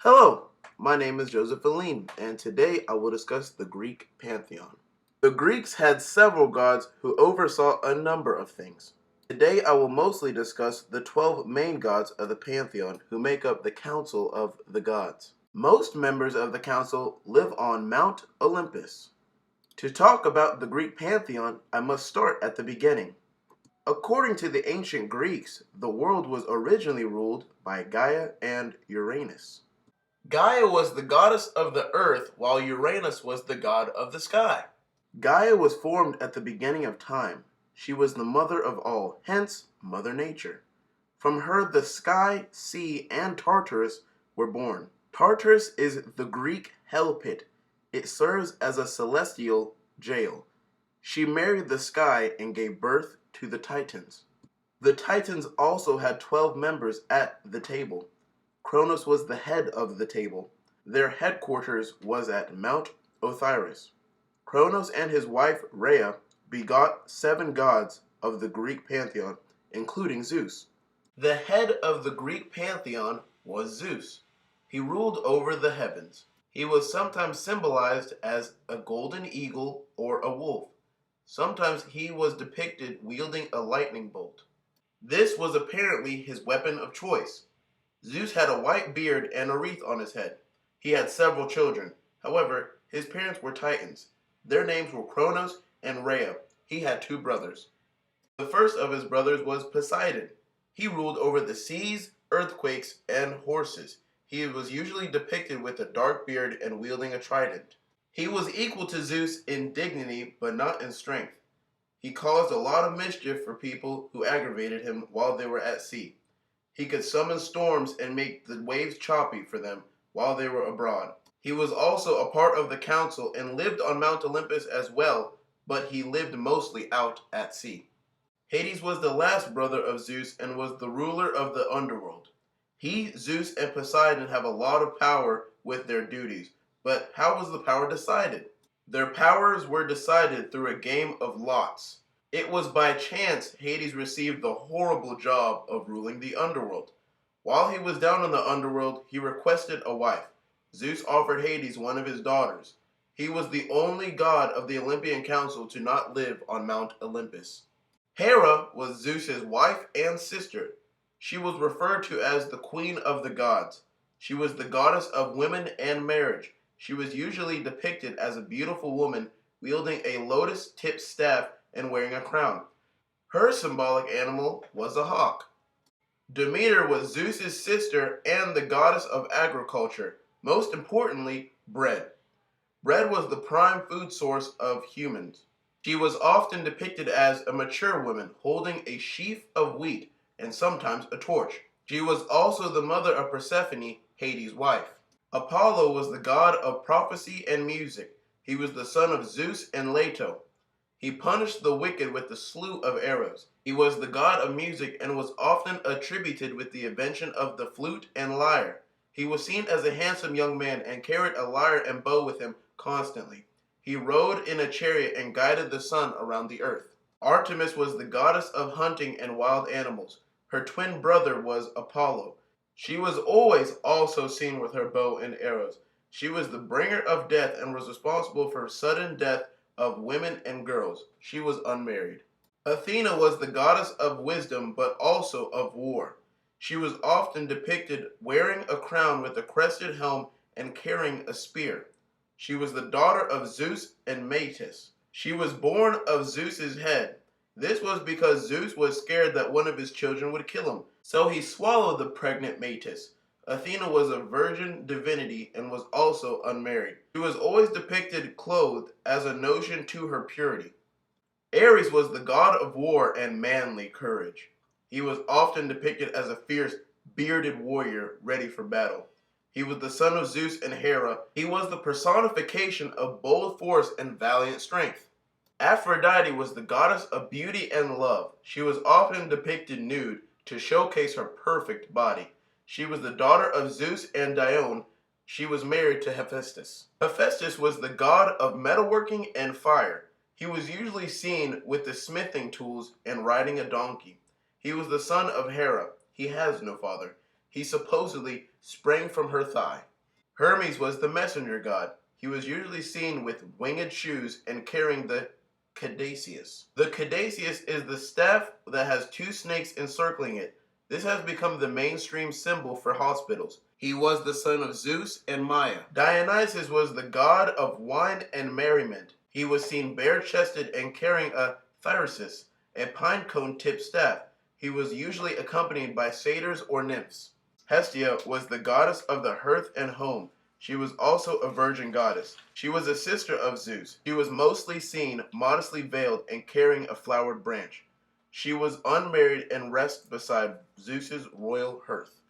Hello, my name is Joseph Aline, and today I will discuss the Greek pantheon. The Greeks had several gods who oversaw a number of things. Today I will mostly discuss the 12 main gods of the pantheon who make up the Council of the Gods. Most members of the council live on Mount Olympus. To talk about the Greek pantheon, I must start at the beginning. According to the ancient Greeks, the world was originally ruled by Gaia and Uranus. Gaia was the goddess of the earth, while Uranus was the god of the sky. Gaia was formed at the beginning of time. She was the mother of all, hence Mother Nature. From her the sky, sea, and Tartarus were born. Tartarus is the Greek hell pit. It serves as a celestial jail. She married the sky and gave birth to the Titans. The Titans also had 12 members at the table. Kronos was the head of the table. Their headquarters was at Mount Othyris. Kronos and his wife Rhea begot 7 gods of the Greek pantheon, including Zeus. The head of the Greek pantheon was Zeus. He ruled over the heavens. He was sometimes symbolized as a golden eagle or a wolf. Sometimes he was depicted wielding a lightning bolt. This was apparently his weapon of choice. Zeus had a white beard and a wreath on his head. He had several children. However, his parents were Titans. Their names were Kronos and Rhea. He had 2 brothers. The first of his brothers was Poseidon. He ruled over the seas, earthquakes, and horses. He was usually depicted with a dark beard and wielding a trident. He was equal to Zeus in dignity, but not in strength. He caused a lot of mischief for people who aggravated him while they were at sea. He could summon storms and make the waves choppy for them while they were abroad. He was also a part of the council and lived on Mount Olympus as well, but he lived mostly out at sea. Hades was the last brother of Zeus and was the ruler of the underworld. He, Zeus, and Poseidon have a lot of power with their duties, but how was the power decided? Their powers were decided through a game of lots. It was by chance Hades received the horrible job of ruling the underworld. While he was down in the underworld, he requested a wife. Zeus offered Hades one of his daughters. He was the only god of the Olympian Council to not live on Mount Olympus. Hera was Zeus's wife and sister. She was referred to as the Queen of the Gods. She was the goddess of women and marriage. She was usually depicted as a beautiful woman wielding a lotus-tipped staff and wearing a crown. Her symbolic animal was a hawk. Demeter was Zeus's sister and the goddess of agriculture. Most importantly, bread. Bread was the prime food source of humans. She was often depicted as a mature woman holding a sheaf of wheat and sometimes a torch. She was also the mother of Persephone, Hades' wife. Apollo was the god of prophecy and music. He was the son of Zeus and Leto. He punished the wicked with a slew of arrows. He was the god of music and was often attributed with the invention of the flute and lyre. He was seen as a handsome young man and carried a lyre and bow with him constantly. He rode in a chariot and guided the sun around the earth. Artemis was the goddess of hunting and wild animals. Her twin brother was Apollo. She was always also seen with her bow and arrows. She was the bringer of death and was responsible for sudden death of women and girls. She was unmarried. Athena was the goddess of wisdom but also of war. She was often depicted wearing a crown with a crested helm and carrying a spear. She was the daughter of Zeus and Metis. She was born of Zeus's head. This was because Zeus was scared that one of his children would kill him, so he swallowed the pregnant Metis. Athena was a virgin divinity and was also unmarried. She was always depicted clothed as a notion to her purity. Ares was the god of war and manly courage. He was often depicted as a fierce, bearded warrior ready for battle. He was the son of Zeus and Hera. He was the personification of bold force and valiant strength. Aphrodite was the goddess of beauty and love. She was often depicted nude to showcase her perfect body. She was the daughter of Zeus and Dione. She was married to Hephaestus. Hephaestus was the god of metalworking and fire. He was usually seen with the smithing tools and riding a donkey. He was the son of Hera. He has no father. He supposedly sprang from her thigh. Hermes was the messenger god. He was usually seen with winged shoes and carrying the caduceus. The caduceus is the staff that has two snakes encircling it. This has become the mainstream symbol for hospitals. He was the son of Zeus and Maya. Dionysus was the god of wine and merriment. He was seen bare-chested and carrying a thyrsus, a pine cone-tipped staff. He was usually accompanied by satyrs or nymphs. Hestia was the goddess of the hearth and home. She was also a virgin goddess. She was a sister of Zeus. She was mostly seen modestly veiled and carrying a flowered branch. She was unmarried and rested beside Zeus's royal hearth.